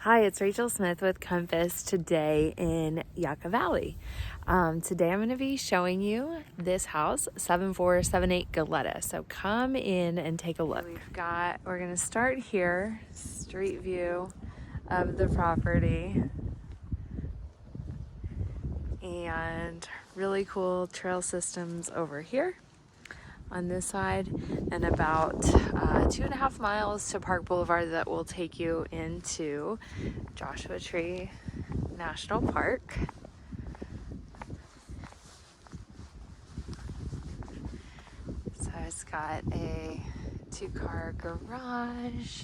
Hi, it's Rachael Smith with Compass today in Yucca Valley. Today I'm going to be showing you this house, 7478 Goleta. So come in and take a look. We're going to start here, street view of the property. And really cool trail systems over here on this side, and about 2.5 miles to Park Boulevard that will take you into Joshua Tree National Park. So it's got a 2-car garage.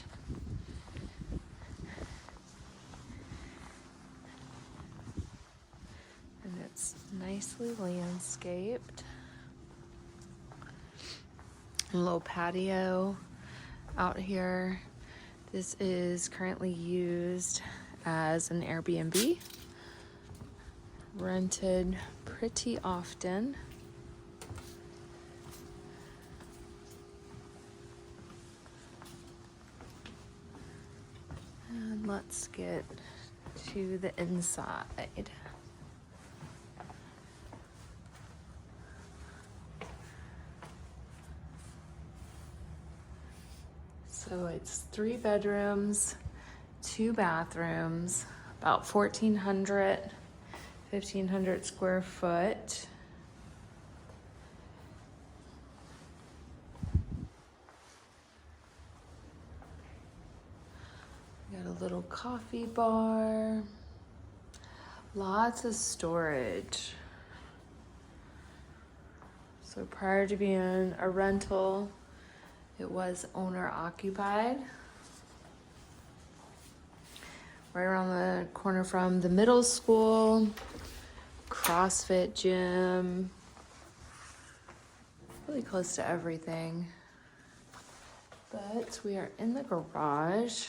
And it's nicely landscaped. A little patio out here. This is currently used as an Airbnb, rented pretty often. And let's get to the inside. So it's 3 bedrooms, 2 bathrooms, about 1,500 square foot. Got a little coffee bar, lots of storage. So prior to being a rental, it was owner occupied. Right around the corner from the middle school, CrossFit gym, really close to everything. But we are in the garage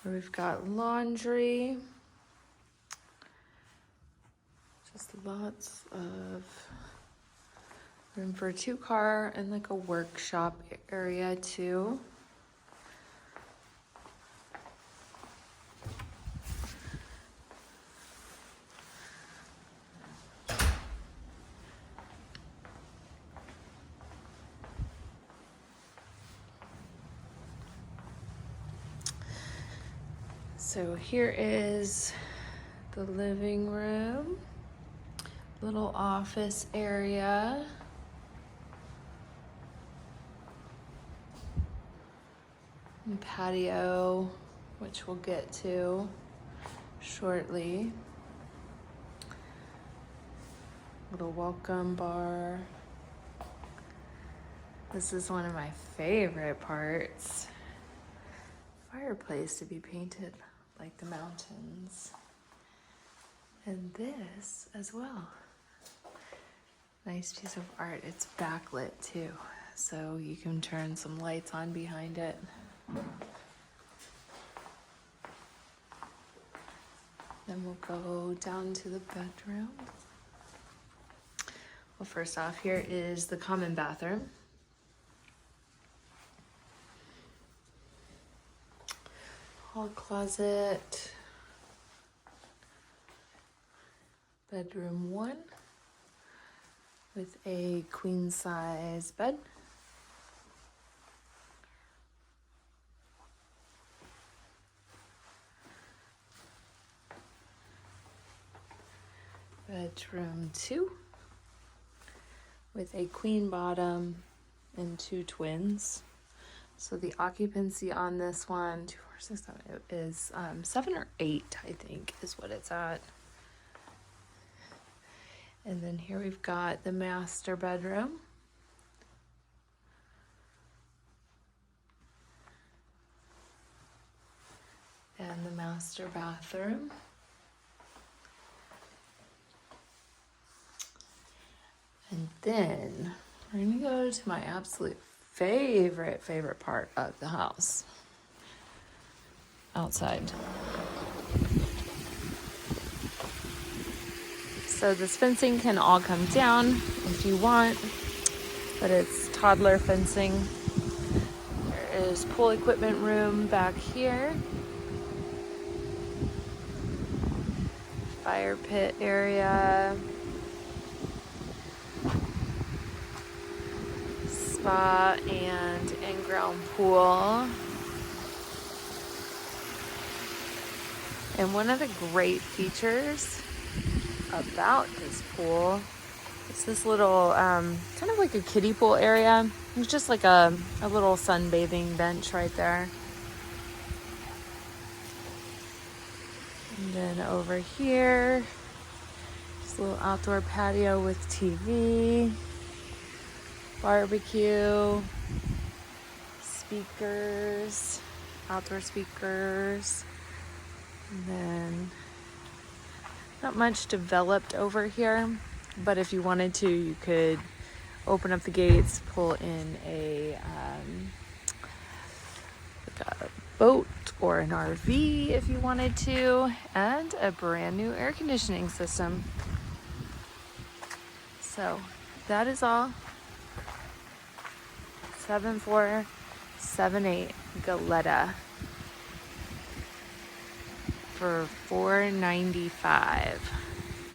where we've got laundry, just lots of room for a 2-car and like a workshop area too. So here is the living room, little office area. And patio, which we'll get to shortly. Little welcome bar. This is one of my favorite parts. Fireplace to be painted like the mountains. And this as well. Nice piece of art. It's backlit too, so you can turn some lights on behind it. Then we'll go down to the bedroom. Well, first off, here is the common bathroom. Hall closet. Bedroom 1 with a queen size bed. Bedroom 2 with a queen bottom and 2 twins. So the occupancy on this one, 2, 4, 6, 7, is 7 or 8, I think, is what it's at. And then here we've got the master bedroom. And the master bathroom. And then we're gonna go to my absolute favorite part of the house. Outside. So this fencing can all come down if you want, but it's toddler fencing. There is pool equipment room back here. fire pit area. Spa and in-ground pool. And one of the great features about this pool is this little, kind of like a kiddie pool area. There's just like a little sunbathing bench right there. And then over here, this little outdoor patio with TV, barbecue, speakers, outdoor speakers. And then not much developed over here, but if you wanted to, you could open up the gates, pull in like a boat or an RV if you wanted to, and a brand new air conditioning system. So that is all. 7478 Goleta for $495.